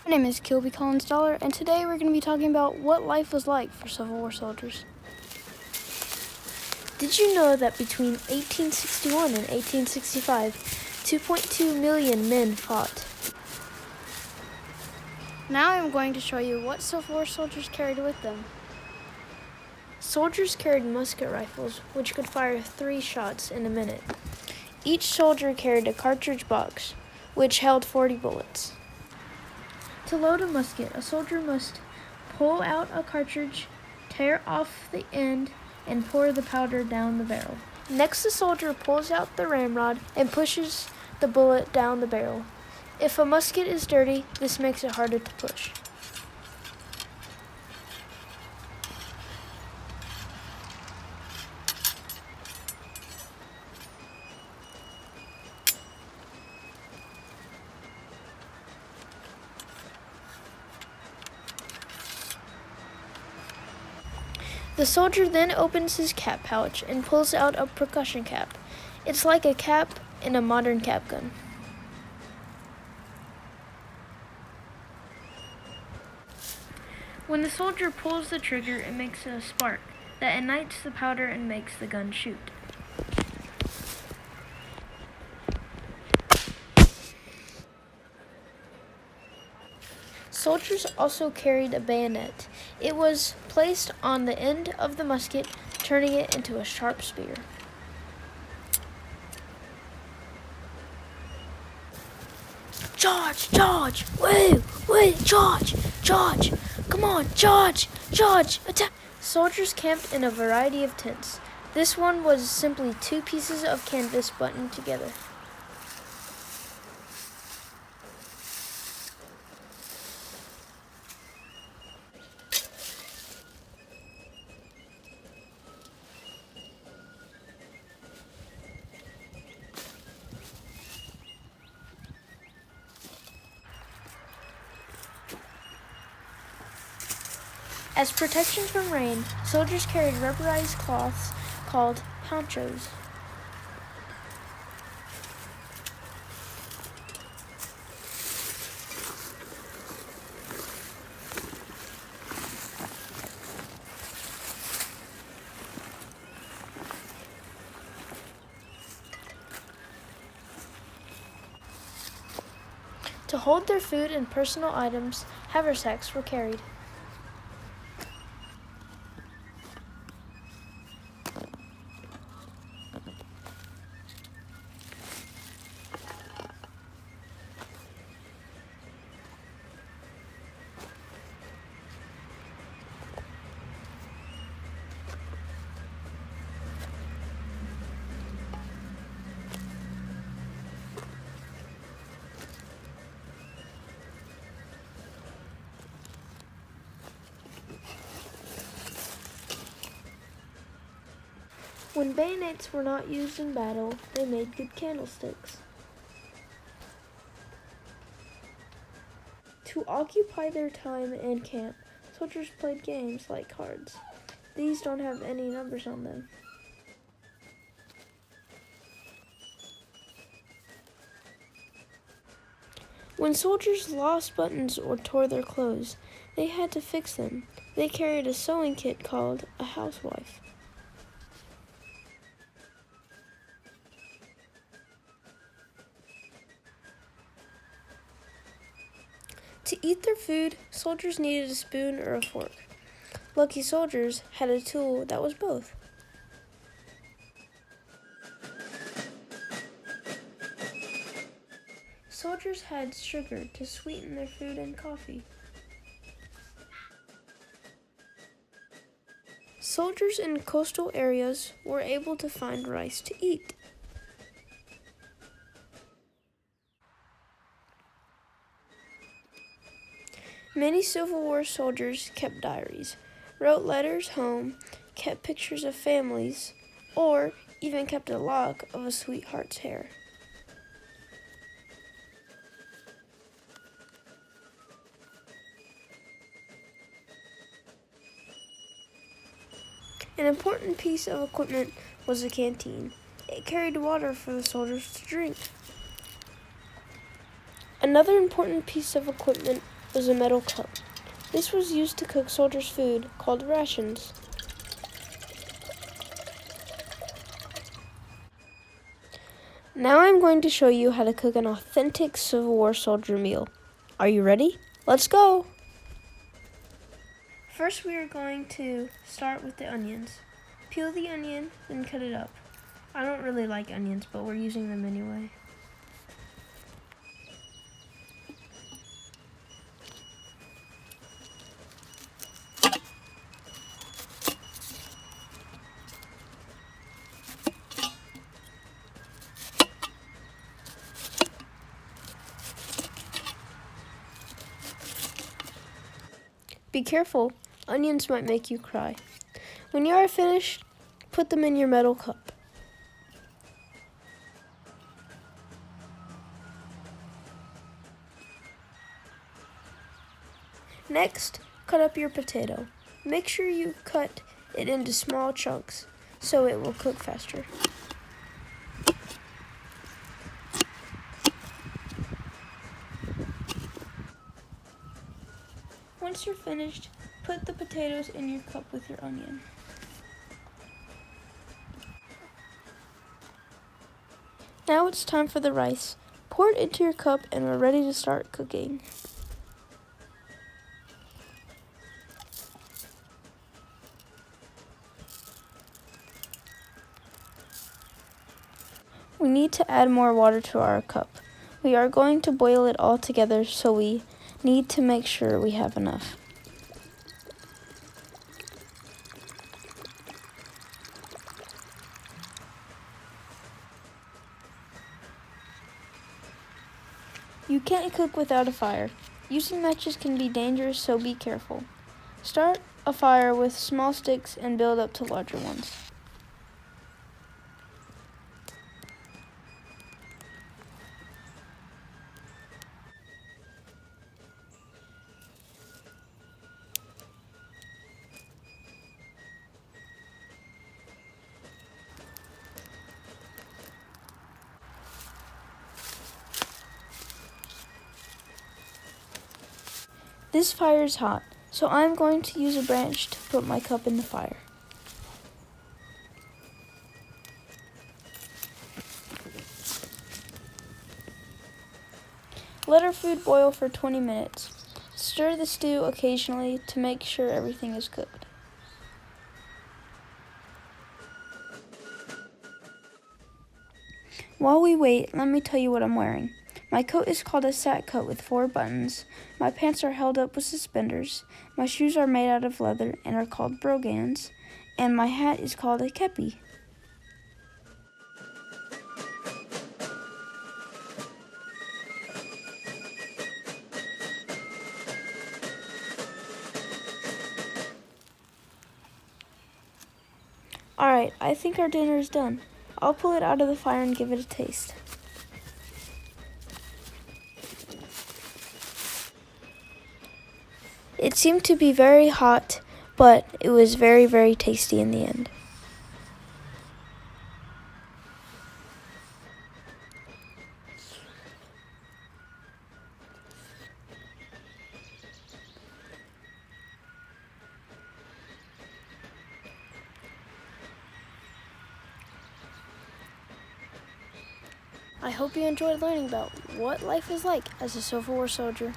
My name is Kilby Dollar, and today we're going to be talking about what life was like for Civil War soldiers. Did you know that between 1861 and 1865, 2.2 million men fought? Now I'm going to show you what Civil War soldiers carried with them. Soldiers carried musket rifles, which could fire 3 shots in a minute. Each soldier carried a cartridge box, which held 40 bullets. To load a musket, a soldier must pull out a cartridge, tear off the end, and pour the powder down the barrel. Next, the soldier pulls out the ramrod and pushes the bullet down the barrel. If a musket is dirty, this makes it harder to push. The soldier then opens his cap pouch and pulls out a percussion cap. It's like a cap in a modern cap gun. When the soldier pulls the trigger, it makes a spark that ignites the powder and makes the gun shoot. Soldiers also carried a bayonet. It was placed on the end of the musket, turning it into a sharp spear. Charge! Charge! Wait! Charge! Come on, charge! Attack! Soldiers camped in a variety of tents. This one was simply 2 pieces of canvas buttoned together. As protection from rain, soldiers carried rubberized cloths called ponchos. To hold their food and personal items, haversacks were carried. When bayonets were not used in battle, they made good candlesticks. To occupy their time in camp, soldiers played games like cards. These don't have any numbers on them. When soldiers lost buttons or tore their clothes, they had to fix them. They carried a sewing kit called a housewife. To eat their food, soldiers needed a spoon or a fork. Lucky soldiers had a tool that was both. Soldiers had sugar to sweeten their food and coffee. Soldiers in coastal areas were able to find rice to eat. Many Civil War soldiers kept diaries, wrote letters home, kept pictures of families, or even kept a lock of a sweetheart's hair. An important piece of equipment was a canteen. It carried water for the soldiers to drink. Another important piece of equipment was a metal cup. This was used to cook soldiers' food, called rations. Now I'm going to show you how to cook an authentic Civil War soldier meal. Are you ready? Let's go! First we are going to start with the onions. Peel the onion, then cut it up. I don't really like onions, but we're using them anyway. Be careful, onions might make you cry. When you are finished, put them in your metal cup. Next, cut up your potato. Make sure you cut it into small chunks so it will cook faster. Once you're finished, put the potatoes in your cup with your onion. Now it's time for the rice. Pour it into your cup and we're ready to start cooking. We need to add more water to our cup. We are going to boil it all together, so we need to make sure we have enough. You can't cook without a fire. Using matches can be dangerous, so be careful. Start a fire with small sticks and build up to larger ones. This fire is hot, so I'm going to use a branch to put my cup in the fire. Let our food boil for 20 minutes. Stir the stew occasionally to make sure everything is cooked. While we wait, let me tell you what I'm wearing. My coat is called a sack coat with 4 buttons. My pants are held up with suspenders. My shoes are made out of leather and are called brogans. And my hat is called a kepi. Alright, I think our dinner is done. I'll pull it out of the fire and give it a taste. It seemed to be very hot, but it was very, very tasty in the end. I hope you enjoyed learning about what life is like as a Civil War soldier.